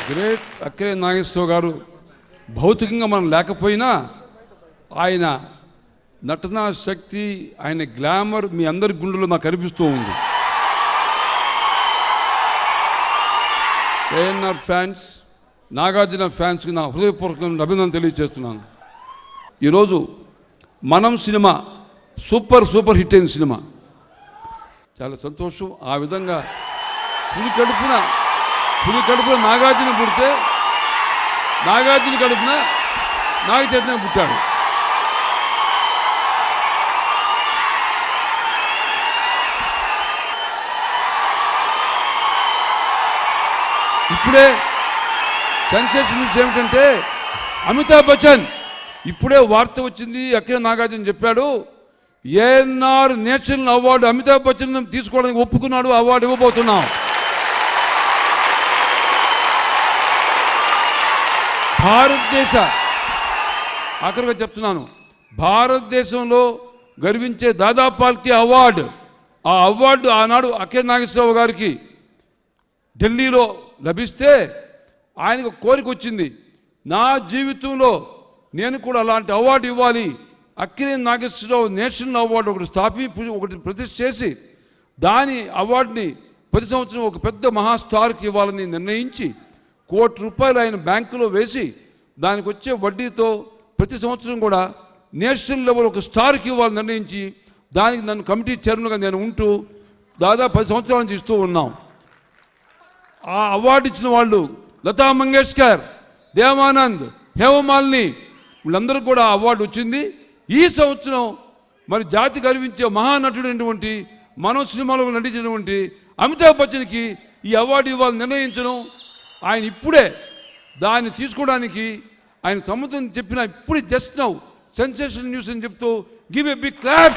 Great Akkineni Nageswararao గారు భౌతికంగా మనం లేకపోయినా ఆయన నటనా శక్తి, ఆయన గ్లామర్ మీ అందరి గుండెలో నాకు కనిపిస్తూ ఉంది. ఏఎన్ఆర్ ఫ్యాన్స్, నాగార్జున ఫ్యాన్స్కి నా హృదయపూర్వకమైన అభినందన తెలియజేస్తున్నాను. ఈరోజు మనం సినిమా సూపర్ హిట్ అయిన సినిమా, చాలా సంతోషం. ఆ విధంగా పులి కడుపున నాగార్జున పుడితే నాగార్జున కడుపున నాగ చైతన్య పుట్టాడు. ఇప్పుడే సెన్సేషన్ న్యూస్ ఏమిటంటే అమితాబ్ బచ్చన్ ఇప్పుడే వార్త వచ్చింది, అక్కినేని నాగార్జున చెప్పాడు ఏఎన్ఆర్ నేషనల్ అవార్డు అమితాబ్ బచ్చన్ తీసుకోవడానికి ఒప్పుకున్నాడు, అవార్డు ఇవ్వబోతున్నాం. ఆఖరిగా చెప్తున్నాను, భారతదేశంలో గర్వించే దాదా ఫాల్కే అవార్డు, ఆ అవార్డు ఆనాడు అక్కినేని నాగేశ్వరరావు గారికి ఢిల్లీలో లభిస్తే ఆయనకు కోరిక వచ్చింది, నా జీవితంలో నేను కూడా అలాంటి అవార్డు ఇవ్వాలి, అక్కినేని నాగేశ్వరరావు నేషనల్ అవార్డు ఒకటి ప్రతిష్ఠ చేసి దాని అవార్డుని ప్రతి సంవత్సరం ఒక పెద్ద మహాస్టార్కి ఇవ్వాలని నిర్ణయించి ₹1 కోటి ఆయన బ్యాంకులో వేసి దానికి వచ్చే వడ్డీతో ప్రతి సంవత్సరం కూడా నేషనల్ లెవెల్ ఒక స్టార్కి ఇవ్వాలని నిర్ణయించి దానికి నన్ను కమిటీ చైర్మన్గా నేను ఉంటూ దాదాపు 10 సంవత్సరాల నుంచి ఇస్తూ ఉన్నాం. ఆ అవార్డు ఇచ్చిన వాళ్ళు లతా మంగేష్కర్, దేవానంద్, హేమమాలిని వీళ్ళందరూ కూడా అవార్డు వచ్చింది. ఈ సంవత్సరం మరి జాతి గర్వించే మహానటుడైనటువంటి మనం సినిమాలో నటించినటువంటి అమితాబ్ బచ్చన్కి ఈ అవార్డు ఇవ్వాలని నిర్ణయించడం, ఆయన ఇప్పుడే దాన్ని తీసుకోవడానికి ఆయన సమ్మతం చెప్పిన ఇప్పుడు జస్ట్ నౌ సెన్సేషన్ న్యూస్ అని చెప్తూ గివ్ ఎ బిగ్ క్లాప్.